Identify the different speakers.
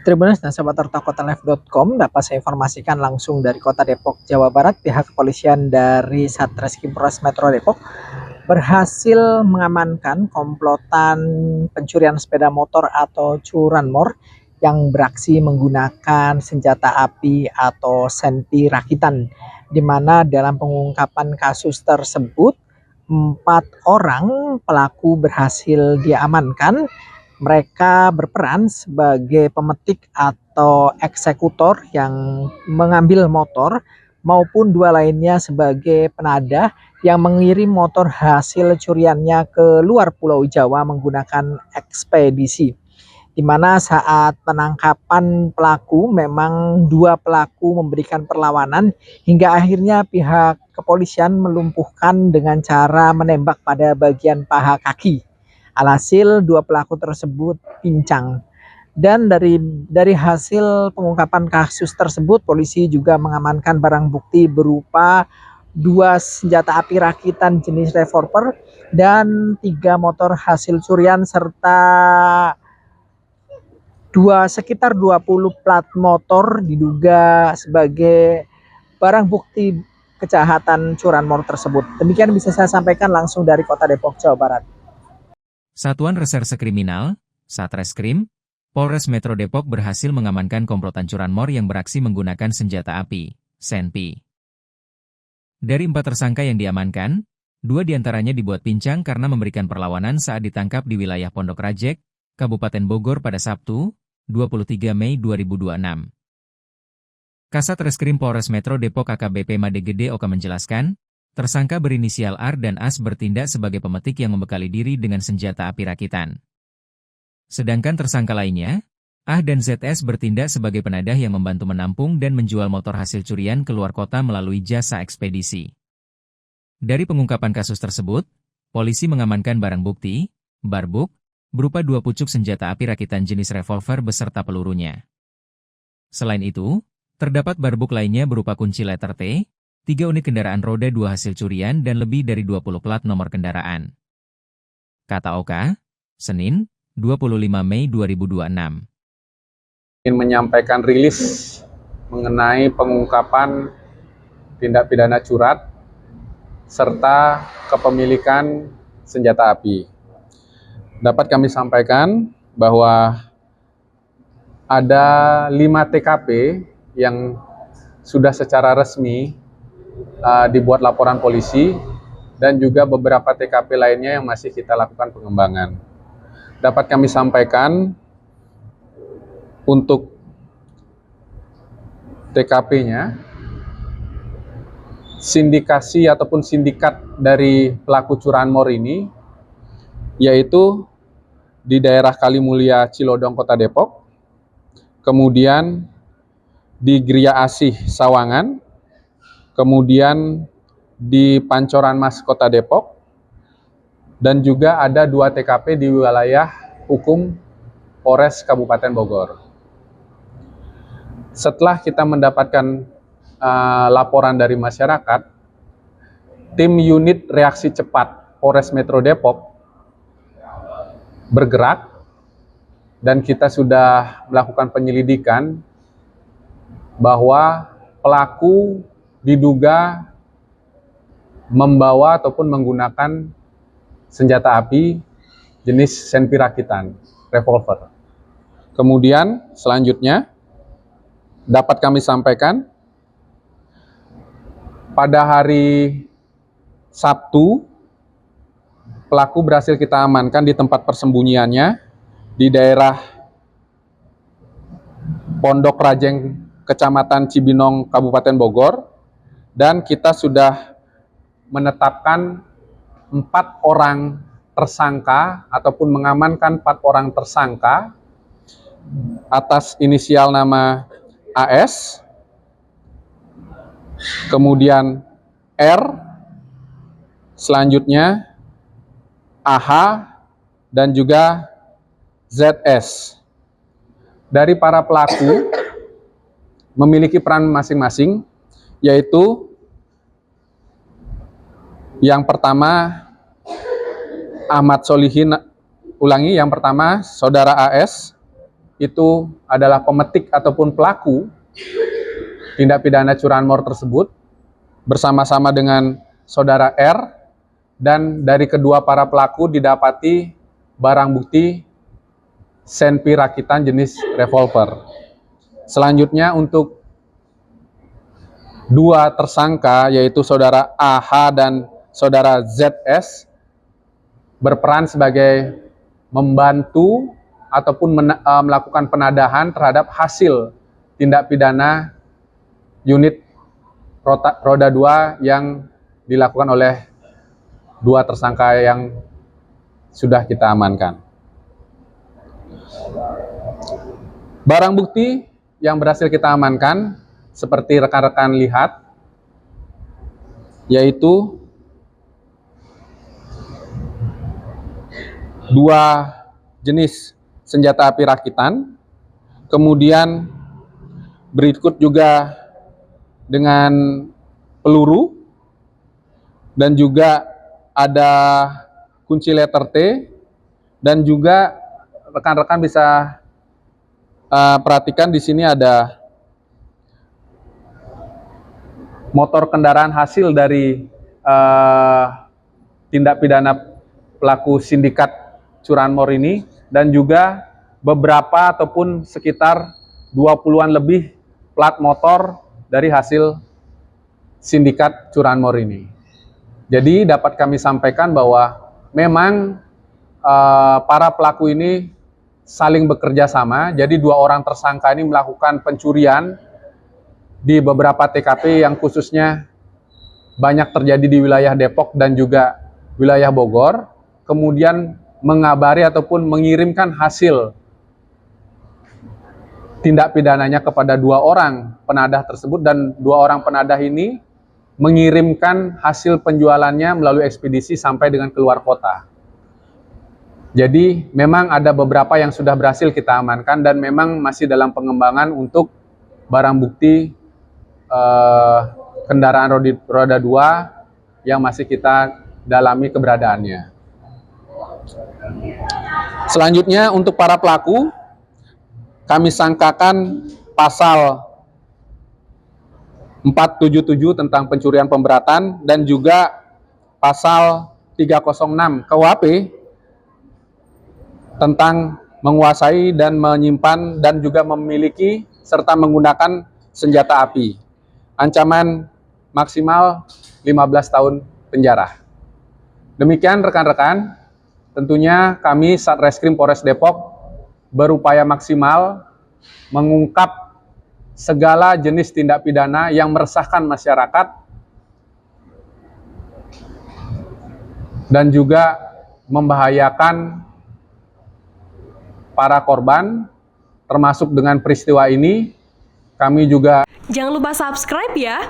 Speaker 1: Tribunnews dan sahabat Harta Kota Live.com dapat saya informasikan langsung dari Kota Depok, Jawa Barat. Pihak kepolisian dari Satreskrim Polres Metro Depok berhasil mengamankan komplotan pencurian sepeda motor atau curanmor yang beraksi menggunakan senjata api atau senpi rakitan, di mana dalam pengungkapan kasus tersebut 4 orang pelaku berhasil diamankan. Mereka berperan sebagai pemetik atau eksekutor yang mengambil motor, maupun 2 lainnya sebagai penadah yang mengirim motor hasil curiannya ke luar Pulau Jawa menggunakan ekspedisi. Di mana saat penangkapan pelaku memang 2 pelaku memberikan perlawanan hingga akhirnya pihak kepolisian melumpuhkan dengan cara menembak pada bagian paha kaki. Alhasil 2 pelaku tersebut pincang. Dan dari hasil pengungkapan kasus tersebut, polisi juga mengamankan barang bukti berupa 2 senjata api rakitan jenis revolver dan 3 motor hasil curian serta sekitar 20 plat motor diduga sebagai barang bukti kejahatan curanmor tersebut. Demikian bisa saya sampaikan langsung dari Kota Depok, Jawa Barat.
Speaker 2: Satuan Reserse Kriminal, Satreskrim, Polres Metro Depok berhasil mengamankan komplotan curanmor yang beraksi menggunakan senjata api, senpi. Dari 4 tersangka yang diamankan, 2 diantaranya dibuat pincang karena memberikan perlawanan saat ditangkap di wilayah Pondok Rajek, Kabupaten Bogor pada Sabtu, 23 Mei 2026. Kasat Reskrim Polres Metro Depok AKBP Made Gede Oka menjelaskan, tersangka berinisial R dan AS bertindak sebagai pemetik yang membekali diri dengan senjata api rakitan. Sedangkan tersangka lainnya, A dan ZS bertindak sebagai penadah yang membantu menampung dan menjual motor hasil curian keluar kota melalui jasa ekspedisi. Dari pengungkapan kasus tersebut, polisi mengamankan barang bukti, barbuk, berupa 2 pucuk senjata api rakitan jenis revolver beserta pelurunya. Selain itu, terdapat barbuk lainnya berupa kunci letter T, 3 unit kendaraan roda 2 hasil curian dan lebih dari 20 plat nomor kendaraan. Kata Oka, Senin, 25 Mei 2026.
Speaker 3: Ingin menyampaikan rilis mengenai pengungkapan tindak pidana curat serta kepemilikan senjata api. Dapat kami sampaikan bahwa ada 5 TKP yang sudah secara resmi dibuat laporan polisi dan juga beberapa TKP lainnya yang masih kita lakukan pengembangan. Dapat kami sampaikan untuk TKP-nya, sindikasi ataupun sindikat dari pelaku curanmor ini yaitu di daerah Kalimulia Cilodong Kota Depok, kemudian di Gria Asih Sawangan, kemudian di Pancoran Mas Kota Depok, dan juga ada 2 TKP di wilayah hukum Polres Kabupaten Bogor. Setelah kita mendapatkan laporan dari masyarakat, tim unit reaksi cepat Polres Metro Depok bergerak dan kita sudah melakukan penyelidikan bahwa pelaku diduga membawa ataupun menggunakan senjata api jenis senpi rakitan, revolver. Kemudian selanjutnya dapat kami sampaikan pada hari Sabtu pelaku berhasil kita amankan di tempat persembunyiannya di daerah Pondok Rajeng, Kecamatan Cibinong, Kabupaten Bogor, dan kita sudah menetapkan 4 orang tersangka ataupun mengamankan 4 orang tersangka atas inisial nama AS, kemudian R, selanjutnya AH, dan juga ZS. Dari para pelaku memiliki peran masing-masing, yaitu yang pertama Ahmad Solihin, yang pertama Saudara AS, itu adalah pemetik ataupun pelaku tindak pidana curanmor tersebut bersama-sama dengan saudara R, dan dari kedua para pelaku didapati barang bukti senpi rakitan jenis revolver. Selanjutnya untuk dua tersangka yaitu saudara AH dan saudara ZS berperan sebagai membantu ataupun melakukan penadahan terhadap hasil tindak pidana unit roda 2 yang dilakukan oleh dua tersangka yang sudah kita amankan. Barang bukti yang berhasil kita amankan seperti rekan-rekan lihat, yaitu dua jenis senjata api rakitan, kemudian berikut juga dengan peluru, dan juga ada kunci letter T, dan juga rekan-rekan bisa perhatikan di sini ada motor kendaraan hasil dari tindak pidana pelaku sindikat curanmor ini, dan juga beberapa ataupun sekitar 20-an lebih plat motor dari hasil sindikat curanmor ini. Jadi dapat kami sampaikan bahwa memang para pelaku ini saling bekerja sama. Jadi dua orang tersangka ini melakukan pencurian di beberapa TKP yang khususnya banyak terjadi di wilayah Depok dan juga wilayah Bogor, kemudian mengabari ataupun mengirimkan hasil tindak pidananya kepada dua orang penadah tersebut, dan dua orang penadah ini mengirimkan hasil penjualannya melalui ekspedisi sampai dengan keluar kota. Jadi memang ada beberapa yang sudah berhasil kita amankan dan memang masih dalam pengembangan untuk barang bukti kendaraan roda 2 yang masih kita dalami keberadaannya. Selanjutnya untuk para pelaku, kami sangkakan pasal 477 tentang pencurian pemberatan dan juga pasal 306 KUHP tentang menguasai dan menyimpan dan juga memiliki serta menggunakan senjata api. Ancaman maksimal 15 tahun penjara. Demikian rekan-rekan, tentunya kami Satreskrim Polres Depok berupaya maksimal mengungkap segala jenis tindak pidana yang meresahkan masyarakat dan juga membahayakan para korban, termasuk dengan peristiwa ini. Kami juga
Speaker 4: jangan lupa subscribe ya.